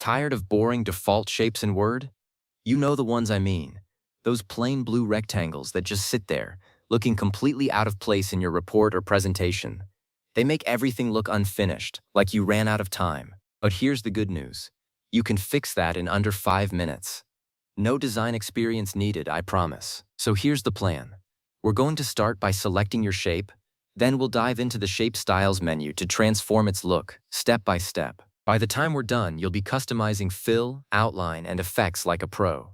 Tired of boring default shapes in Word? You know the ones I mean. Those plain blue rectangles that just sit there, looking completely out of place in your report or presentation. They make everything look unfinished, like you ran out of time. But here's the good news. You can fix that in under 5 minutes. No design experience needed, I promise. So here's the plan. We're going to start by selecting your shape, then we'll dive into the Shape Styles menu to transform its look, step by step. By the time we're done, you'll be customizing fill, outline, and effects like a pro.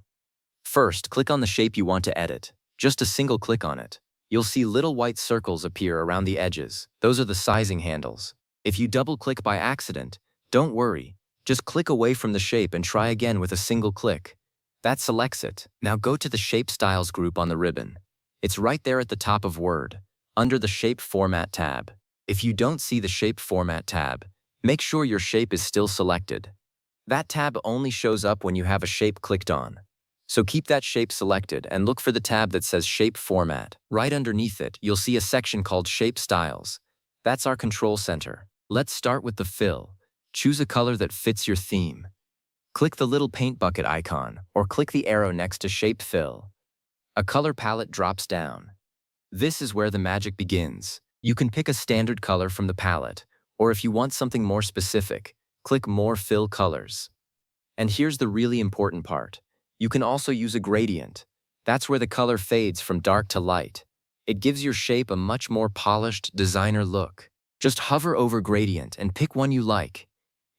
First, click on the shape you want to edit. Just a single click on it. You'll see little white circles appear around the edges. Those are the sizing handles. If you double-click by accident, don't worry. Just click away from the shape and try again with a single click. That selects it. Now go to the Shape Styles group on the ribbon. It's right there at the top of Word, under the Shape Format tab. If you don't see the Shape Format tab, make sure your shape is still selected. That tab only shows up when you have a shape clicked on. So keep that shape selected and look for the tab that says Shape Format. Right underneath it, you'll see a section called Shape Styles. That's our control center. Let's start with the fill. Choose a color that fits your theme. Click the little paint bucket icon or click the arrow next to Shape Fill. A color palette drops down. This is where the magic begins. You can pick a standard color from the palette, or if you want something more specific, click More Fill Colors. And here's the really important part. You can also use a gradient. That's where the color fades from dark to light. It gives your shape a much more polished, designer look. Just hover over gradient and pick one you like.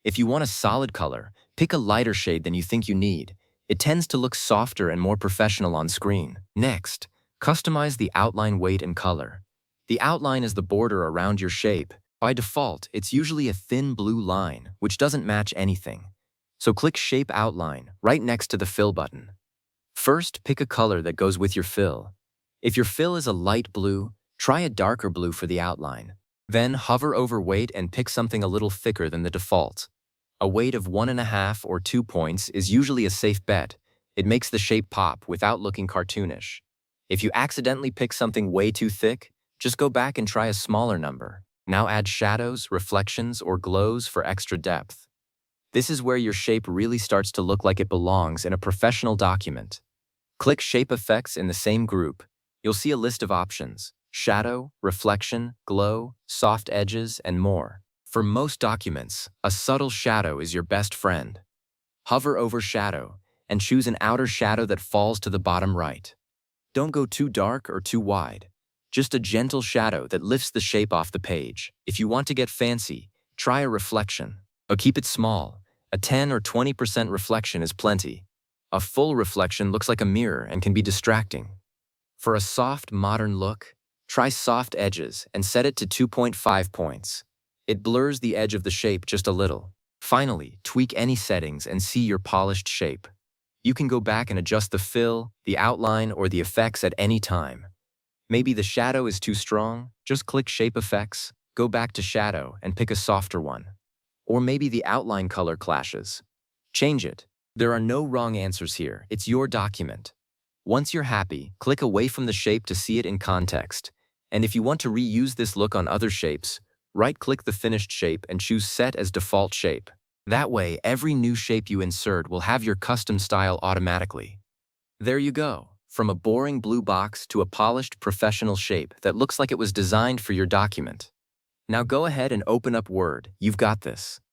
If you want a solid color, pick a lighter shade than you think you need. It tends to look softer and more professional on screen. Next, customize the outline weight and color. The outline is the border around your shape. By default, it's usually a thin blue line, which doesn't match anything. So click Shape Outline right next to the Fill button. First, pick a color that goes with your fill. If your fill is a light blue, try a darker blue for the outline. Then hover over weight and pick something a little thicker than the default. A weight of 1.5 or 2 points is usually a safe bet. It makes the shape pop without looking cartoonish. If you accidentally pick something way too thick, just go back and try a smaller number. Now add shadows, reflections, or glows for extra depth. This is where your shape really starts to look like it belongs in a professional document. Click Shape Effects in the same group. You'll see a list of options: shadow, reflection, glow, soft edges, and more. For most documents, a subtle shadow is your best friend. Hover over Shadow and choose an outer shadow that falls to the bottom right. Don't go too dark or too wide. Just a gentle shadow that lifts the shape off the page. If you want to get fancy, try a reflection, but keep it small. A 10 or 20% reflection is plenty. A full reflection looks like a mirror and can be distracting. For a soft, modern look, try soft edges and set it to 2.5 points. It blurs the edge of the shape just a little. Finally, tweak any settings and see your polished shape. You can go back and adjust the fill, the outline, or the effects at any time. Maybe the shadow is too strong? Just click Shape Effects, go back to Shadow, and pick a softer one. Or maybe the outline color clashes. Change it. There are no wrong answers here. It's your document. Once you're happy, click away from the shape to see it in context. And if you want to reuse this look on other shapes, right-click the finished shape and choose Set as Default Shape. That way, every new shape you insert will have your custom style automatically. There you go. From a boring blue box to a polished professional shape that looks like it was designed for your document. Now go ahead and open up Word. You've got this.